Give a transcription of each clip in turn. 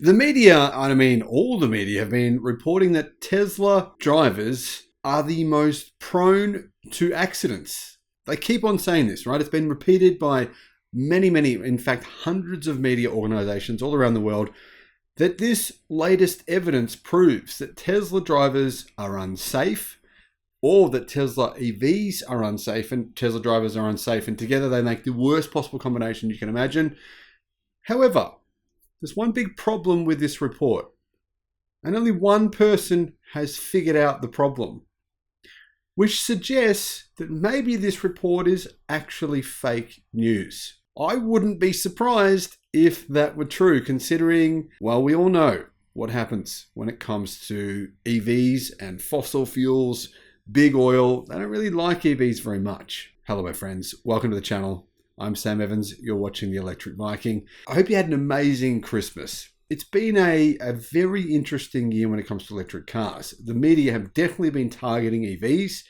The media, I mean, all the media have been reporting that Tesla drivers are the most prone to accidents. They keep on saying this, right? It's been repeated by many, in fact, hundreds of media organizations all around the world that this latest evidence proves that Tesla drivers are unsafe, or that Tesla EVs are unsafe and Tesla drivers are unsafe, and together they make the worst possible combination you can imagine. However, there's one big problem with this report, and only one person has figured out the problem, which suggests that maybe this report is actually fake news. I wouldn't be surprised if that were true, considering, well, we all know what happens when it comes to EVs and fossil fuels, big oil. They don't really like EVs very much. Hello, my friends. Welcome to the channel. I'm Sam Evans. You're watching The Electric Viking. I hope you had an amazing Christmas. It's been a very interesting year when it comes to electric cars. The media have definitely been targeting EVs.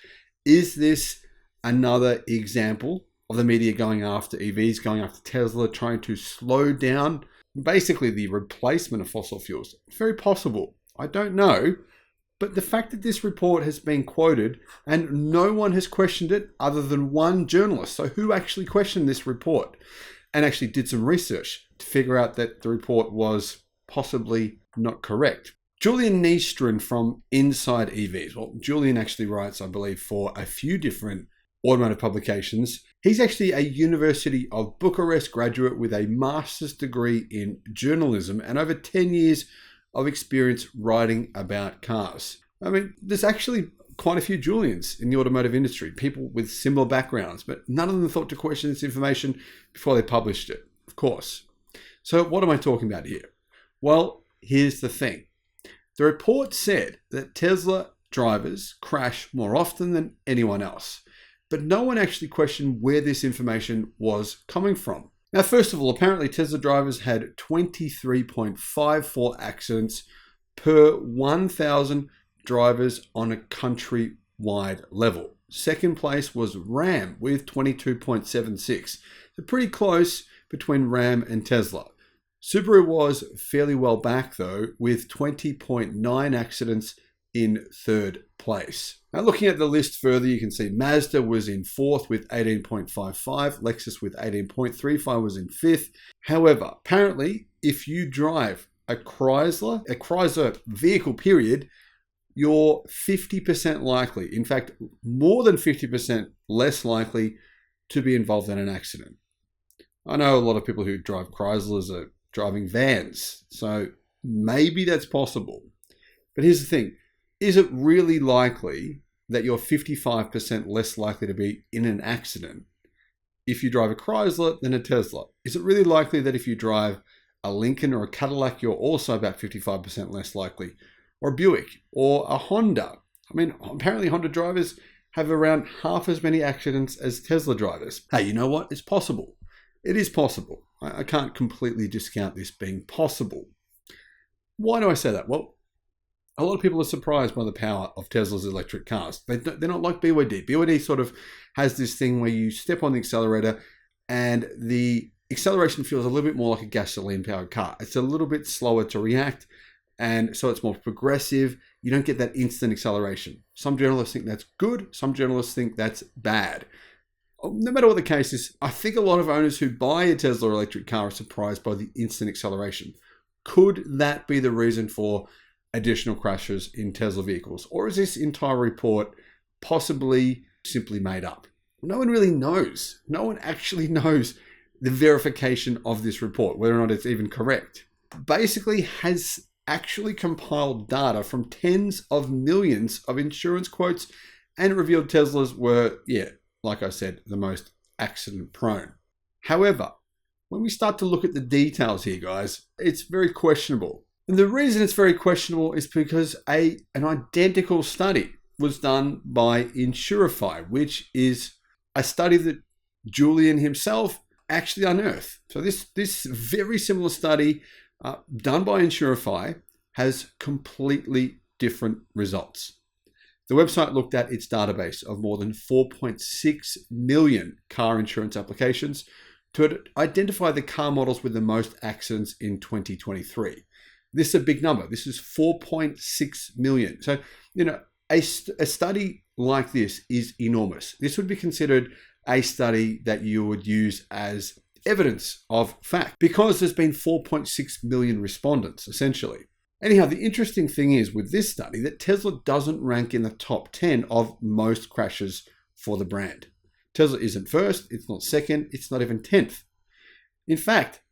Is this another example of the media going after EVs, going after Tesla, trying to slow down basically the replacement of fossil fuels? Very possible. I don't know. But the fact that this report has been quoted and no one has questioned it other than one journalist. So who actually questioned this report and actually did some research to figure out that the report was possibly not correct? Julian Nystrom from Inside EVs. Well, Julian actually writes, I believe, for a few different automotive publications. He's actually a University of Bucharest graduate with a master's degree in journalism and over 10 years of experience writing about cars. I mean, there's actually quite a few Julians in the automotive industry, people with similar backgrounds, but none of them thought to question this information before they published it, of course. So what am I talking about here? Well, here's the thing. The report said that Tesla drivers crash more often than anyone else, but no one actually questioned where this information was coming from. Now, first of all, apparently Tesla drivers had 23.54 accidents per 1,000 drivers on a countrywide level. Second place was Ram with 22.76. So pretty close between Ram and Tesla. Subaru was fairly well back though, with 20.9 accidents in third place. Now looking at the list further, you can see Mazda was in fourth with 18.55, Lexus with 18.35 was in fifth. However, apparently if you drive a Chrysler vehicle period, you're 50% likely, in fact more than 50% less likely to be involved in an accident. I know a lot of people who drive Chryslers are driving vans, so maybe that's possible. But here's the thing. Is it really likely that you're 55% less likely to be in an accident if you drive a Chrysler than a Tesla? Is it really likely that if you drive a Lincoln or a Cadillac, you're also about 55% less likely? Or a Buick or a Honda? I mean, apparently Honda drivers have around half as many accidents as Tesla drivers. Hey, you know what? It's possible. It is possible. I can't completely discount this being possible. Why do I say that? Well, a lot of people are surprised by the power of Tesla's electric cars. They're not like BYD. BYD sort of has this thing where you step on the accelerator and the acceleration feels a little bit more like a gasoline-powered car. It's a little bit slower to react, and so it's more progressive. You don't get that instant acceleration. Some journalists think that's good. Some journalists think that's bad. No matter what the case is, I think a lot of owners who buy a Tesla electric car are surprised by the instant acceleration. Could that be the reason for additional crashes in Tesla vehicles? Or is this entire report possibly simply made up? No one really knows. No one actually knows the verification of this report, whether or not it's even correct. Basically has actually compiled data from tens of millions of insurance quotes and revealed Teslas were, like I said, the most accident prone. However, when we start to look at the details here, guys, it's very questionable. And the reason it's very questionable is because an identical study was done by Insurify, which is a study that Julian himself actually unearthed. So this very similar study done by Insurify has completely different results. The website looked at its database of more than 4.6 million car insurance applications to identify the car models with the most accidents in 2023. This is a big number. This is 4.6 million. So, a study like this is enormous. This would be considered a study that you would use as evidence of fact because there's been 4.6 million respondents, essentially. Anyhow, the interesting thing is with this study that Tesla doesn't rank in the top 10 of most crashes for the brand. Tesla isn't first, it's not second, it's not even 10th. In fact,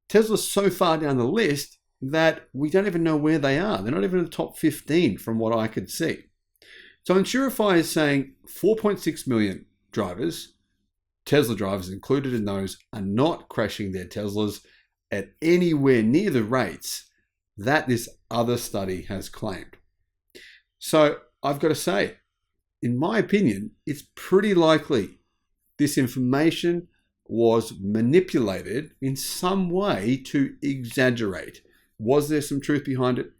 Tesla's so far down the list that we don't even know where they are. They're not even in the top 15 from what I could see. So Insurify is saying 4.6 million drivers, Tesla drivers included in those, are not crashing their Teslas at anywhere near the rates that this other study has claimed. So I've got to say, in my opinion, it's pretty likely this information was manipulated in some way to exaggerate. Was there some truth behind it?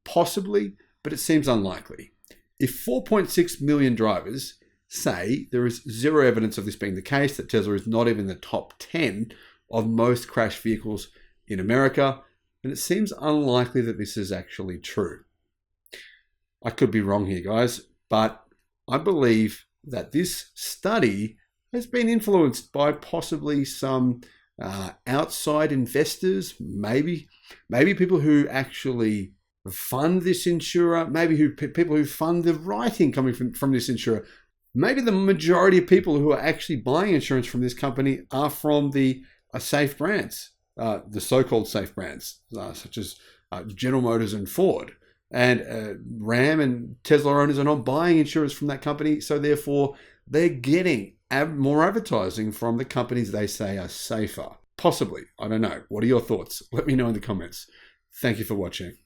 Possibly, but it seems unlikely. If 4.6 million drivers say there is zero evidence of this being the case, that Tesla is not even in the top 10 of most crashed vehicles in America, then it seems unlikely that this is actually true. I could be wrong here, guys, but I believe that this study has been influenced by possibly some outside investors, maybe people who actually fund this insurer, maybe people who fund the writing coming from this insurer. Maybe the majority of people who are actually buying insurance from this company are from the safe brands, the so-called safe brands, such as General Motors and Ford. And Ram and Tesla owners are not buying insurance from that company, so therefore they're getting more advertising from the companies they say are safer. Possibly. I don't know. What are your thoughts? Let me know in the comments. Thank you for watching.